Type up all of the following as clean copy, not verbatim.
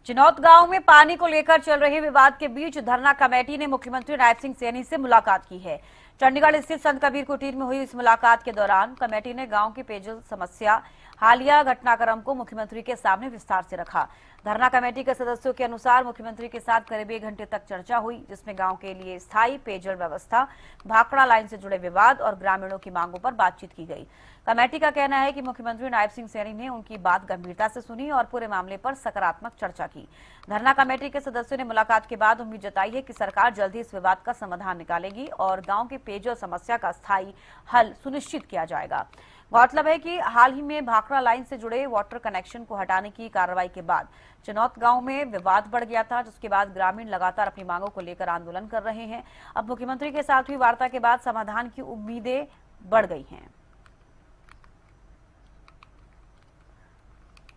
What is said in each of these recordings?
चिनौत गांव में पानी को लेकर चल रहे विवाद के बीच धरना कमेटी ने मुख्यमंत्री नायब सिंह सैनी से मुलाकात की है। चंडीगढ़ स्थित संत कबीर कुटीर में हुई इस मुलाकात के दौरान कमेटी ने गांव की पेयजल समस्या, हालिया घटनाक्रम को मुख्यमंत्री के सामने विस्तार से रखा। धरना कमेटी के सदस्यों के अनुसार मुख्यमंत्री के साथ करीब 1 घंटे तक चर्चा हुई, जिसमें गांव के लिए स्थायी पेयजल व्यवस्था, भाखड़ा लाइन से जुड़े विवाद और ग्रामीणों की मांगों पर बातचीत की गई। कमेटी का कहना है कि मुख्यमंत्री नायब सिंह सैनी ने उनकी बात गंभीरता से सुनी और पूरे मामले पर सकारात्मक चर्चा की। धरना कमेटी के सदस्यों ने मुलाकात के बाद उम्मीद जताई है कि सरकार जल्द ही इस विवाद का समाधान निकालेगी और गांव की पेयजल समस्या का स्थायी हल सुनिश्चित किया जाएगा। गौरतलब है कि हाल ही में भाखड़ा लाइन से जुड़े वाटर कनेक्शन को हटाने की कार्रवाई के बाद चिनौत गांव में विवाद बढ़ गया था, जिसके बाद ग्रामीण लगातार अपनी मांगों को लेकर आंदोलन कर रहे हैं। अब मुख्यमंत्री के साथ हुई वार्ता के बाद समाधान की उम्मीदें बढ़ गई हैं।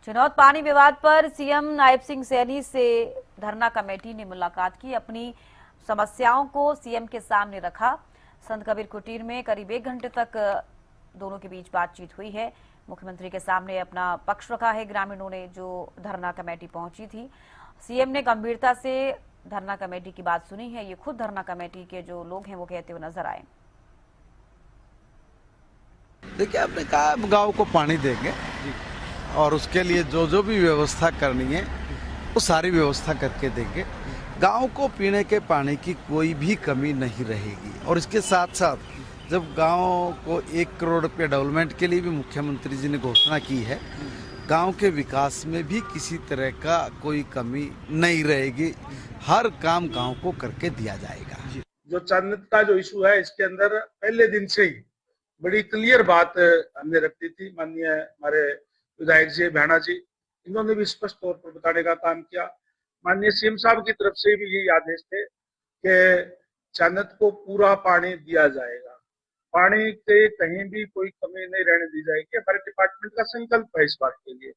चिनौत पानी विवाद पर सीएम नायब सिंह सैनी से धरना कमेटी ने मुलाकात की, अपनी समस्याओं को सीएम के सामने रखा। संत कबीर कुटीर में करीब 1 घंटे तक दोनों के बीच बातचीत हुई है। मुख्यमंत्री के सामने अपना पक्ष रखा है ग्रामीणों ने जो धरना कमेटी पहुंची थी। सीएम ने गंभीरता से धरना कमेटी की बात सुनी है। ये खुद धरना कमेटी के जो लोग हैं वो कहते हुए नजर आए। देखिए, आपने कहा गांव को पानी देंगे और उसके लिए जो जो भी व्यवस्था करनी है वो सारी व्यवस्था करके देंगे। गांव को पीने के पानी की कोई भी कमी नहीं रहेगी। और इसके साथ साथ जब गांव को 1 करोड़ रुपये डेवलपमेंट के लिए भी मुख्यमंत्री जी ने घोषणा की है, गांव के विकास में भी किसी तरह का कोई कमी नहीं रहेगी। हर काम गांव को करके दिया जाएगा। जो चांदत का जो इशू है, इसके अंदर पहले दिन से ही बड़ी क्लियर बात हमने रखी थी। माननीय हमारे विधायक जी भैणा जी, इन्होंने भी स्पष्ट तौर पर बताने का काम किया। माननीय सीएम साहब की तरफ से भी यही आदेश थे कि चांदत को पूरा पानी दिया जाएगा, पानी के कहीं भी कोई कमी नहीं रहने दी जाएगी। हमारे डिपार्टमेंट का संकल्प है इस बात के लिए।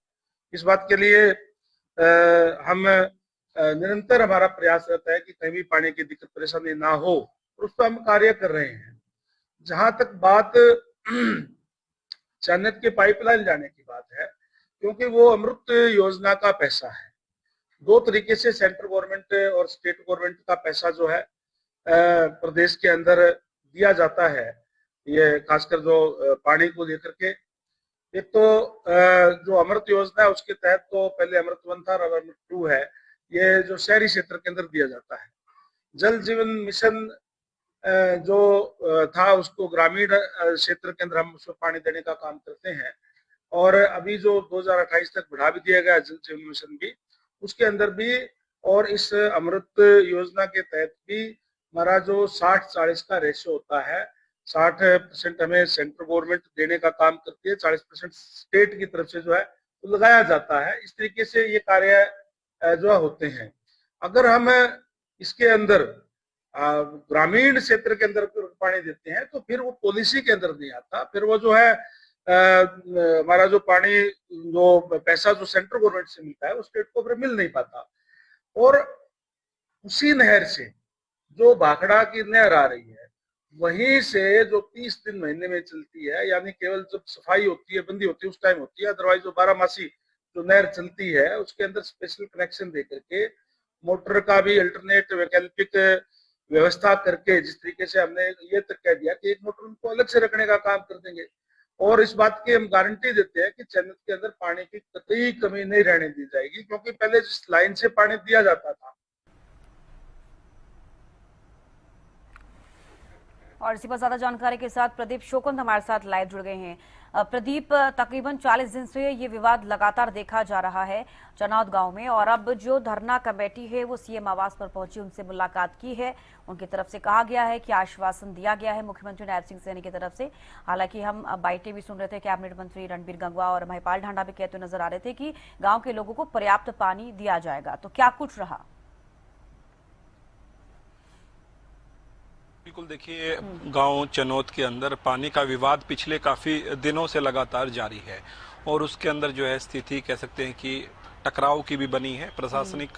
इस बात के लिए हम निरंतर हमारा प्रयास रहता है कि कहीं भी पानी की दिक्कत परेशानी ना हो, और उस पर हम कार्य कर रहे हैं। जहां तक बात चांदत के पाइपलाइन जाने की बात है, क्योंकि वो अमृत योजना का पैसा है। 2 तरीके से सेंट्रल गवर्नमेंट और स्टेट गवर्नमेंट का पैसा जो है प्रदेश के अंदर दिया जाता है। ये खासकर जो पानी को लेकर के, एक तो जो अमृत योजना है उसके तहत तो पहले अमृत 1 था और अमृत 2 है। ये जो शहरी क्षेत्र के अंदर दिया जाता है। जल जीवन मिशन जो था उसको ग्रामीण क्षेत्र के अंदर हम उसको पानी देने का काम करते हैं। और अभी जो 2028 तक बढ़ा भी दिया गया जल जीवन मिशन भी, उसके अंदर भी और इस अमृत योजना के तहत भी हमारा जो 60-40 का रेशियो होता है, 60% हमें सेंट्रल गवर्नमेंट देने का काम करती है, 40% स्टेट की तरफ से जो है तो लगाया जाता है। इस तरीके से ये कार्य जो होते हैं। अगर हम इसके अंदर ग्रामीण क्षेत्र के अंदर पानी देते हैं तो फिर वो पॉलिसी के अंदर नहीं आता। फिर वो जो है हमारा जो पानी जो पैसा जो सेंट्रल गवर्नमेंट से मिलता है वो स्टेट को फिर मिल नहीं पाता। और उसी नहर से जो भाखड़ा की नहर आ रही है, वहीं से जो 30 दिन महीने में चलती है, यानी केवल जब सफाई होती है, बंदी होती है, उस टाइम होती है। अदरवाइज जो 12 मासी जो नहर चलती है उसके अंदर स्पेशल कनेक्शन दे करके मोटर का भी अल्टरनेट वैकल्पिक व्यवस्था करके, जिस तरीके से हमने ये तक कह दिया कि एक मोटर उनको अलग से रखने का काम कर देंगे। और इस बात की हम गारंटी देते हैं कि चांदत के अंदर पानी की कतई कमी नहीं रहने दी जाएगी, क्योंकि पहले जिस लाइन से पानी दिया जाता था। और इसी पर ज्यादा जानकारी के साथ प्रदीप शोकंद हमारे साथ लाइव जुड़ गए हैं। प्रदीप, तकरीबन 40 दिन से ये विवाद लगातार देखा जा रहा है चनौत गांव में, और अब जो धरना कमेटी है वो सीएम आवास पर पहुंची, उनसे मुलाकात की है। उनकी तरफ से कहा गया है कि आश्वासन दिया गया है मुख्यमंत्री नायब सिंह सैनी की तरफ से। हालांकि हम बाइटें भी सुन रहे थे, कैबिनेट मंत्री रणबीर गंगवा और महिपाल ढांडा भी कहते नजर आ रहे थे कि गाँव के लोगों को पर्याप्त पानी दिया जाएगा। तो क्या कुछ रहा? बिल्कुल, देखिए, गांव चनौत के अंदर पानी का विवाद पिछले काफी दिनों से लगातार जारी है और उसके अंदर जो है स्थिति कह सकते हैं कि टकराव की भी बनी है। प्रशासनिक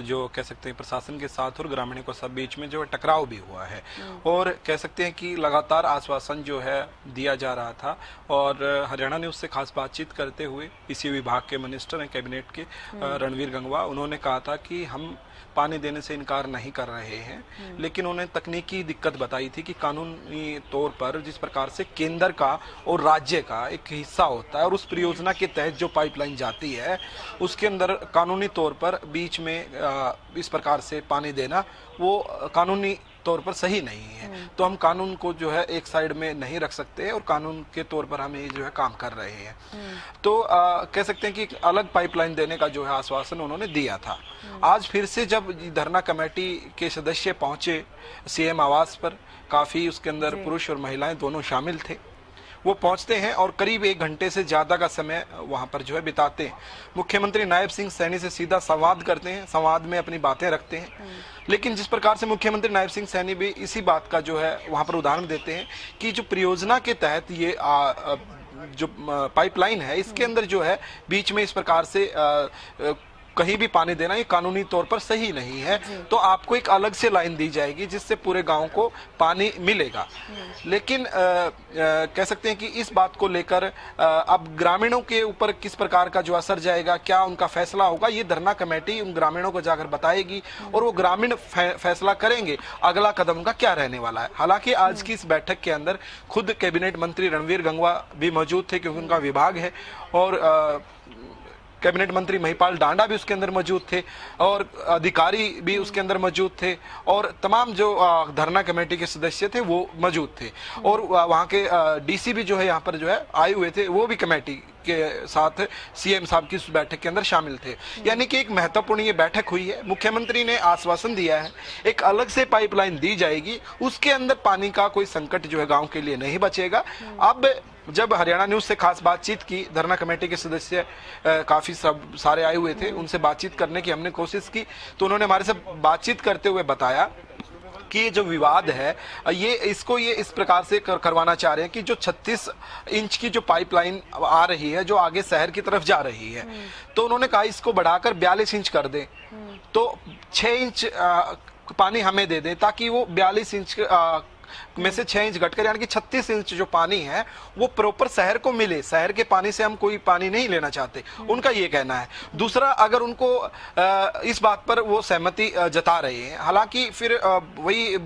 जो कह सकते हैं प्रशासन के साथ और ग्रामीणों को सब बीच में जो है टकराव भी हुआ है। और कह सकते हैं कि लगातार आश्वासन जो है दिया जा रहा था। और हरियाणा न्यूज से खास बातचीत करते हुए इसी विभाग के मिनिस्टर हैं कैबिनेट के रणवीर गंगवा, उन्होंने कहा था कि हम पानी देने से इनकार नहीं कर रहे हैं, लेकिन उन्हें तकनीकी दिक्कत बताई थी कि कानूनी तौर पर जिस प्रकार से केंद्र का और राज्य का एक हिस्सा होता है और उस परियोजना के तहत जो पाइपलाइन जाती है उसके अंदर कानूनी तौर पर बीच में इस प्रकार से पानी देना वो कानूनी तौर पर सही नहीं है। तो हम कानून को जो है एक साइड में नहीं रख सकते और कानून के तौर पर हम ये जो है काम कर रहे हैं। तो कह सकते हैं कि एक अलग पाइपलाइन देने का जो है आश्वासन उन्होंने दिया था। आज फिर से जब धरना कमेटी के सदस्य पहुंचे सीएम आवास पर, काफी उसके अंदर पुरुष और महिलाएं दोनों शामिल थे, वो पहुंचते हैं और करीब 1 घंटे से ज्यादा का समय वहां पर जो है बिताते हैं। मुख्यमंत्री नायब सिंह सैनी से सीधा संवाद करते हैं, संवाद में अपनी बातें रखते हैं। लेकिन जिस प्रकार से मुख्यमंत्री नायब सिंह सैनी भी इसी बात का जो है वहां पर उदाहरण देते हैं कि जो परियोजना के तहत ये जो पाइपलाइन है इसके अंदर जो है बीच में इस प्रकार से कहीं भी पानी देना ये कानूनी तौर पर सही नहीं है, तो आपको एक अलग से लाइन दी जाएगी जिससे पूरे गांव को पानी मिलेगा। लेकिन कह सकते हैं कि इस बात को लेकर अब ग्रामीणों के ऊपर किस प्रकार का जो असर जाएगा, क्या उनका फैसला होगा, ये धरना कमेटी उन ग्रामीणों को जाकर बताएगी और वो ग्रामीण फैसला करेंगे अगला कदम उनका क्या रहने वाला है। हालांकि आज की इस बैठक के अंदर खुद कैबिनेट मंत्री रणवीर गंगवा भी मौजूद थे क्योंकि उनका विभाग है, और कैबिनेट मंत्री महिपाल डांडा भी उसके अंदर मौजूद थे और अधिकारी भी उसके अंदर मौजूद थे और तमाम जो धरना कमेटी के सदस्य थे वो मौजूद थे। और वहाँ के डीसी भी जो है यहाँ पर जो है आए हुए थे, वो भी कमेटी के साथ सीएम साहब की उस बैठक के अंदर शामिल थे। यानी कि एक महत्वपूर्ण ये बैठक हुई है। मुख्यमंत्री ने आश्वासन दिया है एक अलग से पाइपलाइन दी जाएगी, उसके अंदर पानी का कोई संकट जो है गांव के लिए नहीं बचेगा। अब जब हरियाणा न्यूज से खास बातचीत की, धरना कमेटी के सदस्य काफी सारे आए हुए थे, उनसे बातचीत करने की हमने कोशिश की, तो उन्होंने हमारे से बातचीत करते हुए बताया कि ये जो विवाद है ये इस प्रकार से करवाना चाह रहे हैं कि जो 36 इंच की जो पाइपलाइन आ रही है जो आगे शहर की तरफ जा रही है, तो उन्होंने कहा इसको बढ़ाकर 42 इंच कर दें, तो 6 इंच पानी हमें दे दें ताकि वो 42 इंच में से 6 इंच घटकर यानी कि 36 इंच जो पानी है वो प्रॉपर शहर को मिले। शहर के पानी से हम कोई पानी नहीं लेना चाहते, उनका ये कहना है। दूसरा, अगर उनको इस बात पर वो सहमति जता रहे हैं, हालांकि फिर वही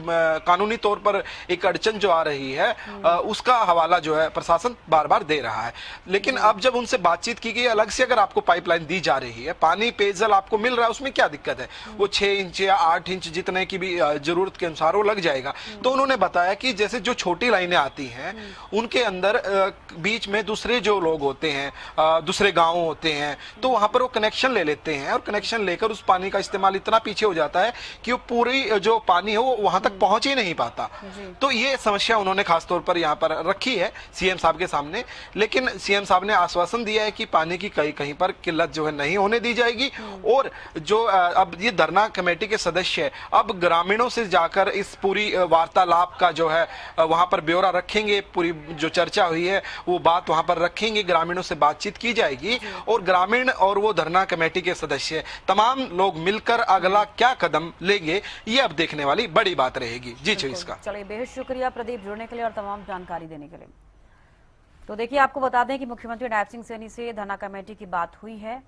कानूनी तौर पर एक अड़चन जो आ रही है उसका हवाला जो है प्रशासन बार बार दे रहा है। लेकिन अब जब उनसे बातचीत की गई, अलग से अगर आपको पाइपलाइन दी जा रही है, पानी पेयजल आपको मिल रहा है, उसमें क्या दिक्कत है? वो 6 इंच या 8 इंच जितने की भी जरूरत के अनुसार वो लग जाएगा। तो उन्होंने बताया कि जैसे जो छोटी लाइनें आती हैं उनके अंदर बीच में दूसरे जो लोग होते हैं, दूसरे गांव होते हैं, तो वहां पर वो कनेक्शन ले लेते हैं और कनेक्शन लेकर उस पानी का इस्तेमाल इतना पीछे हो जाता है कि वो पूरी जो पानी है वो वहां तक पहुंच ही नहीं पाता। तो ये समस्या उन्होंने खासतौर पर यहाँ पर रखी है सीएम साहब के सामने। लेकिन सीएम साहब ने आश्वासन दिया है कि पानी की कहीं पर किल्लत जो है नहीं होने दी जाएगी। और जो अब ये धरना कमेटी के सदस्य अब ग्रामीणों से जाकर इस पूरी वार्तालाप का जो है वहां पर ब्यौरा रखेंगे, पूरी जो चर्चा हुई है वो बात वहां पर रखेंगे, ग्रामीणों से बातचीत की जाएगी और ग्रामीण और वो धरना कमेटी के सदस्य तमाम लोग मिलकर अगला क्या कदम लेंगे ये अब देखने वाली बड़ी बात रहेगी। जी इसका चलिए, बेहद शुक्रिया प्रदीप जुड़ने के लिए और तमाम जानकारी देने के लिए। तो देखिए, आपको बता दें कि मुख्यमंत्री नायब सिंह सैनी से धरना कमेटी की बात हुई है।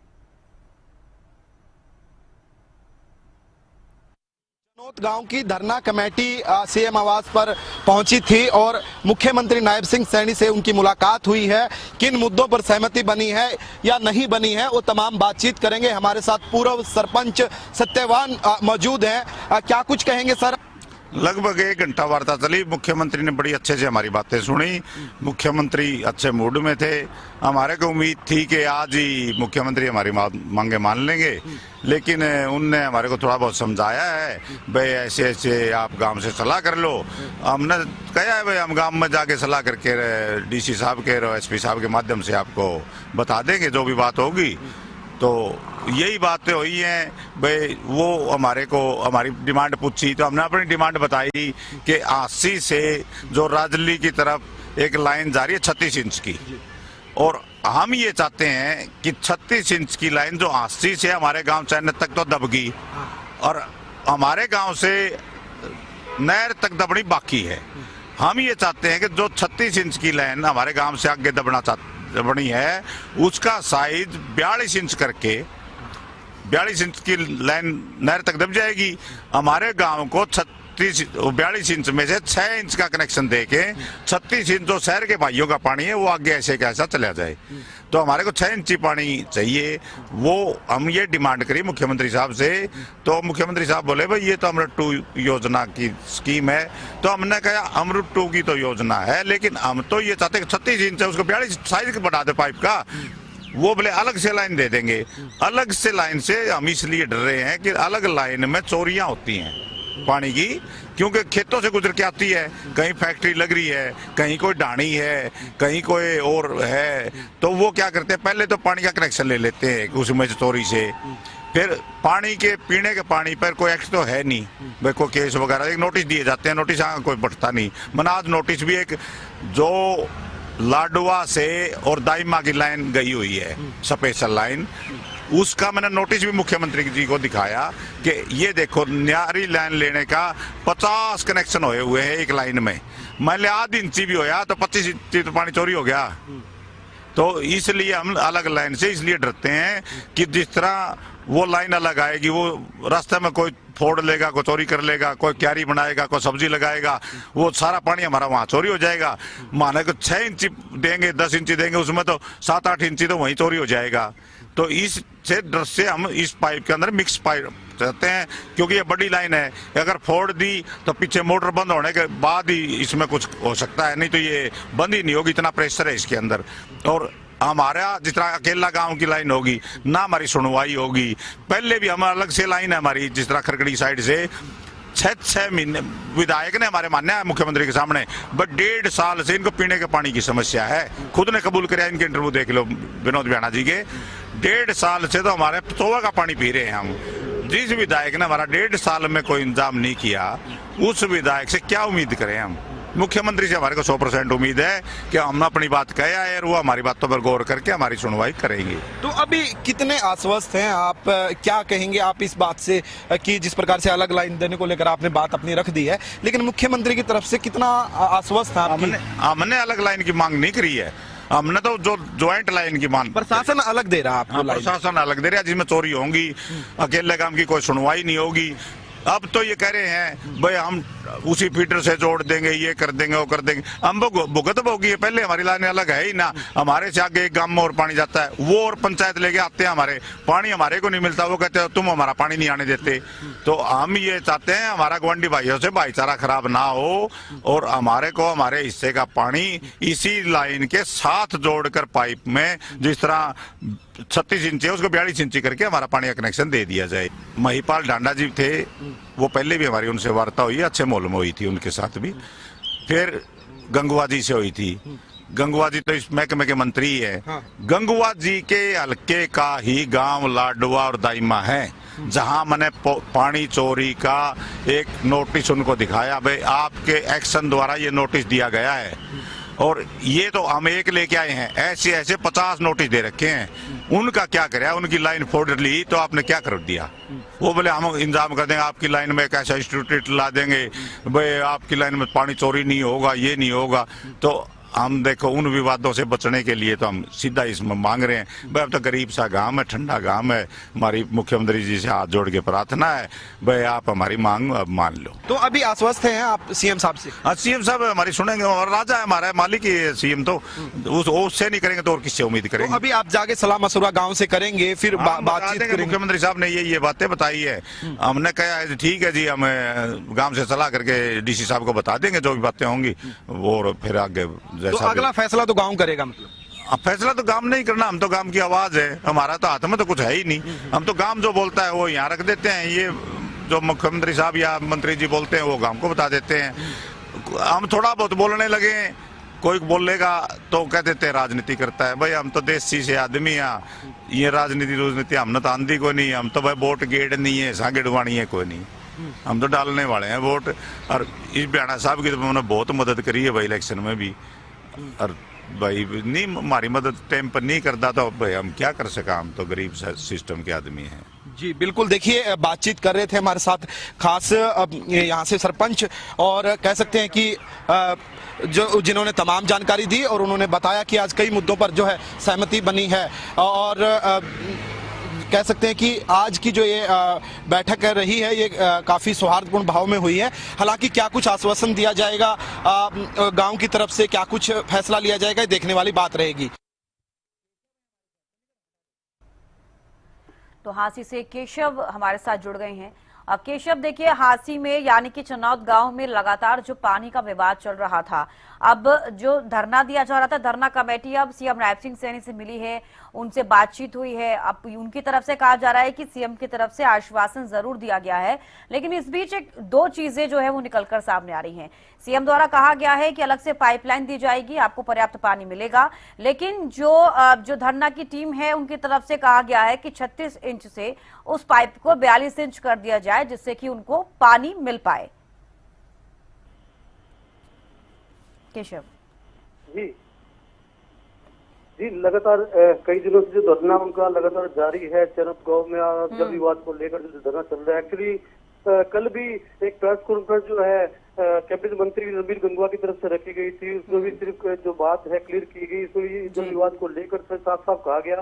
चनोत गांव की धरना कमेटी सीएम आवास पर पहुंची थी और मुख्यमंत्री नायब सिंह सैनी से उनकी मुलाकात हुई है। किन मुद्दों पर सहमति बनी है या नहीं बनी है वो तमाम बातचीत करेंगे। हमारे साथ पूर्व सरपंच सत्यवान मौजूद हैं। क्या कुछ कहेंगे सर? लगभग 1 घंटा वार्ता चली। मुख्यमंत्री ने बड़ी अच्छे से हमारी बातें सुनी। मुख्यमंत्री अच्छे मूड में थे। हमारे को उम्मीद थी कि आज ही मुख्यमंत्री हमारी मांगे मान लेंगे, लेकिन उनने हमारे को थोड़ा बहुत समझाया है, भाई ऐसे ऐसे आप गांव से सलाह कर लो। हमने कहा है भाई हम गांव में जाके सलाह करके डीसी साहब के और एसपी साहब के माध्यम से आपको बता देंगे जो भी बात होगी। तो यही बातें हुई हैं भाई। वो हमारे को हमारी डिमांड पूछी तो हमने अपनी डिमांड बताई कि 80 से जो राजली की तरफ एक लाइन जा रही है 36 इंच की, और हम ये चाहते हैं कि 36 इंच की लाइन जो आस्ती से हमारे गांव चैनत तक तो दबगी और हमारे गांव से नहर तक दबनी बाकी है। हम ये चाहते हैं कि जो 36 इंच की लाइन हमारे गांव से आगे दबनी है उसका साइज 42 इंच करके 42 इंच की लाइन नहर तक दब जाएगी। हमारे गांव को 42 इंच में से 6 इंच का कनेक्शन देके 36 इंच जो शहर के भाइयों का पानी है वो आगे ऐसे कैसा चला जाए। तो हमारे को 6 इंची पानी चाहिए, वो हम ये डिमांड करी मुख्यमंत्री साहब से। तो मुख्यमंत्री साहब बोले भाई ये तो अमृत 2 योजना की स्कीम है। तो हमने कहा अमृत 2 की तो योजना है लेकिन हम तो ये चाहते हैं 36 इंच है उसको 42 साइज बढ़ा दे पाइप का। वो बोले अलग से लाइन दे देंगे। अलग से लाइन से हम इसलिए डर रहे हैं कि अलग लाइन में चोरियां होती हैं पानी की, क्योंकि खेतों से गुजर के आती है, कहीं फैक्ट्री लग रही है, कहीं कोई ढाणी है, कहीं कोई और है। तो वो क्या करते हैं पहले तो पानी का कनेक्शन ले लेते हैं उसमें चोरी से, फिर पानी के पीने के पानी पर कोई एक्ट तो है नहीं भाई कोई केस वगैरह, एक नोटिस दिए जाते हैं, नोटिस कोई बढ़ता नहीं। मनाज नोटिस भी एक जो लाडवा से और दाइमा की लाइन गई हुई है स्पेशल लाइन, उसका मैंने नोटिस भी मुख्यमंत्री जी को दिखाया कि ये देखो न्यारी लाइन लेने का 50 कनेक्शन होए हुए हैं एक लाइन में। मान लिया आधी इंची भी होया तो 25 इंची तो पानी चोरी हो गया। तो इसलिए हम अलग लाइन से इसलिए डरते हैं कि जिस तरह वो लाइन अलग आएगी, वो रास्ते में कोई फोड़ लेगा, कोई चोरी कर लेगा, कोई क्यारी बनाएगा, कोई सब्जी लगाएगा, वो सारा पानी हमारा वहाँ चोरी हो जाएगा। माने को 6 इंची देंगे 10 इंची देंगे उसमें तो 7-8 इंची तो वहीं चोरी हो जाएगा। तो इस से डर से हम इस पाइप के अंदर मिक्स पाइप चाहते हैं, क्योंकि ये बड़ी लाइन है, अगर फोड़ दी तो पीछे मोटर बंद होने के बाद ही इसमें कुछ हो सकता है, नहीं तो ये बंद ही नहीं होगी, इतना प्रेशर है इसके अंदर। और हमारा जितना अकेला गांव की लाइन होगी ना हमारी सुनवाई होगी। पहले भी हमारा अलग से लाइन है हमारी, जिस तरह खरगड़ी साइड से 6 महीने विधायक ने हमारे मान्या है मुख्यमंत्री के सामने, बट 1.5 साल से इनको पीने के पानी की समस्या है। खुद ने कबूल किया, इनके इंटरव्यू देख लो विनोद बियाणा जी के। 1.5 साल से तो हमारे तोवा का पानी पी रहे हैं हम। जिस विधायक ने हमारा 1.5 साल में कोई इंतजाम नहीं किया, उस विधायक से क्या उम्मीद करें हम। मुख्यमंत्री से हमारे को 100% उम्मीद है कि हम अपनी बात कहे आए और वो हमारी बातों पर गौर करके हमारी सुनवाई करेंगे। तो अभी कितने आश्वस्त हैं आप, क्या कहेंगे आप इस बात से कि जिस प्रकार से अलग लाइन देने को लेकर आपने बात अपनी रख दी है, लेकिन मुख्यमंत्री की तरफ से कितना आश्वस्त है? हमने अलग लाइन की मांग नहीं करी है, हमने तो जो ज्वाइंट लाइन की मांग। प्रशासन अलग दे रहा है आपको? प्रशासन अलग दे रहा है जिसमें चोरी होंगी, अकेले काम की कोई सुनवाई नहीं होगी। अब तो ये कह रहे हैं भाई हम उसी फीडर से जोड़ देंगे, ये कर देंगे, वो कर देंगे। हम भुगत भोगी है, पहले हमारी लाइन अलग है ही ना। हमारे से आगे एक गांव में और पानी जाता है, वो और पंचायत लेके आते हैं, हमारे पानी हमारे को नहीं मिलता, वो कहते हैं तुम हमारा पानी नहीं आने देते। तो हम ये चाहते हैं हमारा गवंडी भाइयों से भाईचारा खराब ना हो और हमारे को हमारे हिस्से का पानी इसी लाइन के साथ जोड़कर पाइप में, जिस तरह 36 इंची है उसको 42 इंची करके हमारा पानी का कनेक्शन दे दिया जाए। महिपाल डांडा जी थे, वो पहले भी हमारी उनसे वार्ता हुई, अच्छे मोल में हुई थी उनके साथ भी। फिर गंगुआ जी से हुई थी। गंगुआ जी तो इस महकमे के मंत्री ही है। हाँ। गंगुआ जी के हल्के का ही गांव लाडवा और दाइमा है, जहां मैंने पानी चोरी का एक नोटिस उनको दिखाया, भाई आपके एक्शन द्वारा ये नोटिस दिया गया है। और ये तो हम एक लेके आए हैं, ऐसे ऐसे 50 नोटिस दे रखे हैं। उनका क्या करे, उनकी लाइन फोड़ ली तो आपने क्या कर दिया। वो बोले हम इंतजाम कर देंगे, आपकी लाइन में एक ऐसा इंस्टीट्यूट ला देंगे, भाई आपकी लाइन में पानी चोरी नहीं होगा, ये नहीं होगा। तो हम देखो उन विवादों से बचने के लिए तो हम सीधा इसमें मांग रहे हैं, भाई अब तो गरीब सा गांव है, ठंडा गांव है, हमारी मुख्यमंत्री जी से हाथ जोड़ के प्रार्थना है, भाई आप हमारी मांग अब मान लो। तो अभी आश्वस्त हैं आप सीएम साहब से? हाँ, सीएम साहब हमारी सुनेंगे, और राजा है हमारा, मालिक ही सीएम, तो उससे नहीं करेंगे तो और किससे उम्मीद करेंगे। तो अभी आप जाके सलाह मशुरा गाँव से करेंगे, फिर बातचीत करेंगे? मुख्यमंत्री साहब ने ये बातें बताई है, हमने कहा है ठीक है जी, हम गाँव से सलाह करके डीसी साहब को बता देंगे जो भी बातें होंगी, और फिर आगे तो अगला फैसला तो गांव करेगा? मतलब फैसला तो गांव नहीं करना, हम तो गांव की आवाज है, हमारा तो हाथ में तो कुछ है ही नहीं। हम तो गांव जो बोलता है वो यहाँ रख देते हैं, ये जो मुख्यमंत्री साहब या मंत्री जी बोलते हैं वो गांव को बता देते हैं। हम थोड़ा बहुत बोलने लगे, कोई बोलेगा तो कह देते हैं राजनीति करता है। भाई हम तो देसी से आदमी हैं, ये राजनीति हमने तो आंधी को नहीं, हम तो भाई वोट गेड़ नहीं है, सा गिड़वानी है कोई नहीं, हम तो डालने वाले हैं वोट। और इस बियाणा साहब की तो मैंने बहुत मदद करी है भाई इलेक्शन में भी, और भाई नहीं हमारी मदद टाइम पर नहीं करता तो भाई हम क्या कर सका, हम तो गरीब सिस्टम के आदमी हैं। जी बिल्कुल, देखिए बातचीत कर रहे थे हमारे साथ खास यहाँ से सरपंच, और कह सकते हैं कि जो जिन्होंने तमाम जानकारी दी और उन्होंने बताया कि आज कई मुद्दों पर जो है सहमति बनी है, और कह सकते हैं कि आज की जो ये बैठक रही है ये काफी सौहार्दपूर्ण भाव में हुई है। हालांकि क्या कुछ आश्वासन दिया जाएगा गांव की तरफ से, क्या कुछ फैसला लिया जाएगा, ये देखने वाली बात रहेगी। तो हांसी से केशव हमारे साथ जुड़ गए हैं। अब केशव, देखिए हांसी में यानी कि चनौद गांव में लगातार जो पानी का विवाद चल रहा था, अब जो धरना दिया जा रहा था, धरना कमेटी अब सीएम रायप सिंह सैनी से मिली है, उनसे बातचीत हुई है। अब उनकी तरफ से कहा जा रहा है कि सीएम की तरफ से आश्वासन जरूर दिया गया है, लेकिन इस बीच दो चीजें जो है वो निकलकर सामने आ रही हैं। सीएम द्वारा कहा गया है कि अलग से पाइपलाइन दी जाएगी, आपको पर्याप्त पानी मिलेगा, लेकिन जो धरना की टीम है उनकी तरफ से कहा गया है कि 36 इंच से उस पाइप को 42 इंच कर दिया जाए, जिससे कि उनको पानी मिल पाए। केशव जी जी, लगातार कई दिनों से जो धरना उनका लगातार जारी है चरप गांव में, जल विवाद को लेकर जो धरना चल रहा है। एक्चुअली कल भी एक प्रेस कॉन्फ्रेंस जो है कैबिनेट मंत्री रणबीर गंगवा की तरफ से रखी गई थी, उसमें भी सिर्फ जो बात है क्लियर की गई, इसमें भी जल विवाद को लेकर साफ साफ कहा गया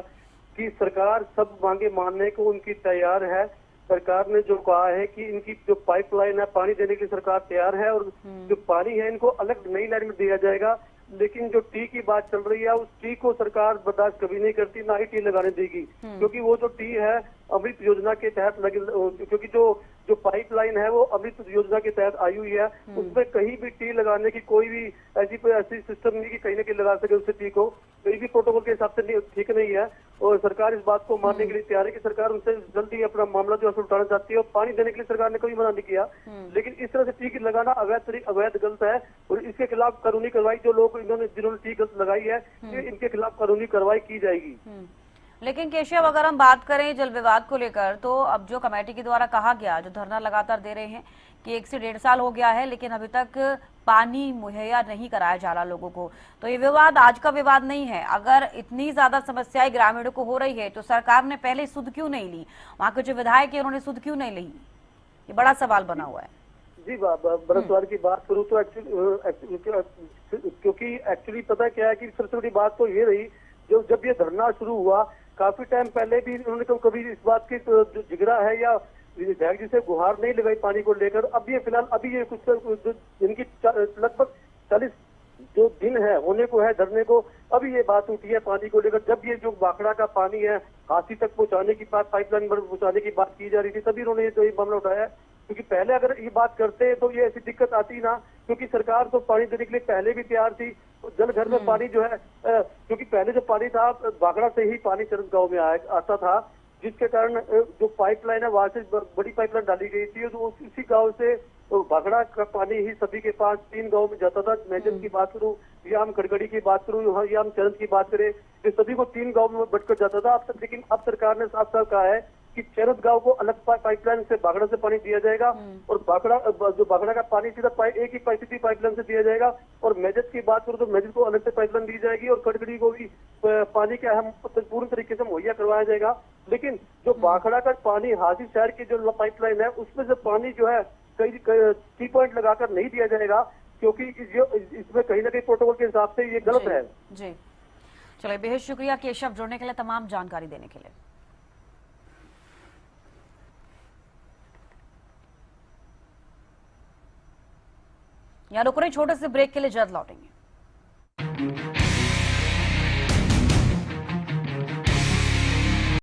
कि सरकार सब मांगे मानने को उनकी तैयार है। सरकार ने जो कहा है कि इनकी जो पाइपलाइन है पानी देने की सरकार तैयार है, और जो पानी है इनको अलग नई लाइन में दिया जाएगा, लेकिन जो टी की बात चल रही है उस टी को सरकार बर्दाश्त कभी नहीं करती, ना ही टी लगाने देगी, क्योंकि वो जो टी है अमृत योजना के तहत लगे, क्योंकि जो पाइपलाइन है वो अमृत योजना के तहत आई हुई है, उसमें कहीं भी टी लगाने की कोई भी ऐसी सिस्टम नहीं कि कहीं ना कहीं लगा सके उससे टी को, कहीं भी प्रोटोकॉल के हिसाब से ठीक नहीं है। और सरकार इस बात को मानने के लिए तैयार है कि सरकार उनसे जल्दी अपना मामला जो है उठाना चाहती है, और पानी देने के लिए सरकार ने कभी मना नहीं किया, लेकिन इस तरह से टी लगाना अवैध गलत है, और इसके खिलाफ कानूनी कार्रवाई जो लोग जिन्होंने टी गलत लगाई है इनके खिलाफ कानूनी कार्रवाई की जाएगी। लेकिन केशव, अगर हम बात करें जल विवाद को लेकर, तो अब जो कमेटी के द्वारा कहा गया, जो धरना लगातार दे रहे हैं कि 1 से 1.5 साल हो गया है, लेकिन अभी तक पानी मुहैया नहीं कराया जा रहा लोगों को, तो ये विवाद आज का विवाद नहीं है। अगर इतनी ज्यादा समस्याएं ग्रामीणों को हो रही है तो सरकार ने पहले सुध क्यों नहीं ली? वहां के जो विधायक है उन्होंने सुध क्यों नहीं ली? ये बड़ा सवाल बना हुआ है। जी, बड़ा सवाल की बात करूँ तो क्योंकि एक्चुअली पता क्या है कि सबसे बड़ी बात तो ये रही, जब ये धरना शुरू हुआ काफी टाइम पहले भी उन्होंने तो कभी इस बात की जो जिगरा है या विधायक जी से गुहार नहीं लगाई पानी को लेकर। अब ये फिलहाल अभी ये कुछ इनकी लगभग 40 जो दिन है होने को है धरने को, अभी ये बात उठी है पानी को लेकर। जब ये जो बाखड़ा का पानी है हाथी तक पहुंचाने की बात, पाइपलाइन पर पहुंचाने की बात की जा रही थी, तभी उन्होंने ये मामला उठाया, क्योंकि पहले अगर ये बात करते तो ये ऐसी दिक्कत आती ना, क्योंकि सरकार तो पानी देने के लिए पहले भी तैयार थी। जल घर में पानी जो है क्योंकि पहले जो पानी था बागड़ा से ही पानी चरत गाँव में आता था, जिसके कारण जो पाइपलाइन है वहां से बड़ी पाइपलाइन डाली गई थी, तो उसी गांव से बागड़ा का पानी ही सभी के पास 3 गांव में जाता था। मैजन की बात करूं या हम खड़गड़ी की बात करूं या हम चरत की बात करें, ये सभी को 3 गांव में बटकर जाता था। लेकिन अब सरकार ने साफ साफ कहा है कि चरत गांव को अलग पाइपलाइन से बागड़ा से पानी दिया जाएगा, और बागड़ा का पानी सीधा एक ही पाइपलाइन से दिया जाएगा। और मेजत की बात करूं तो मेजत को अलग से पाइपलाइन दी जाएगी, और खड़गड़ी को भी पानी का हम पूर्ण तरीके से मुहैया करवाया जाएगा। लेकिन जो बाखड़ा का पानी हाजी शहर की जो पाइपलाइन है उसमें से पानी जो है कई की पॉइंट लगाकर नहीं दिया जाएगा, क्योंकि इसमें कहीं ना कहीं प्रोटोकॉल के हिसाब से ये गलत है। जी चलिए, बेहद शुक्रिया केशव जुड़ने के लिए, तमाम जानकारी देने के लिए। यहाँ रुक रहे छोटे से ब्रेक के लिए, जल्द लौटेंगे।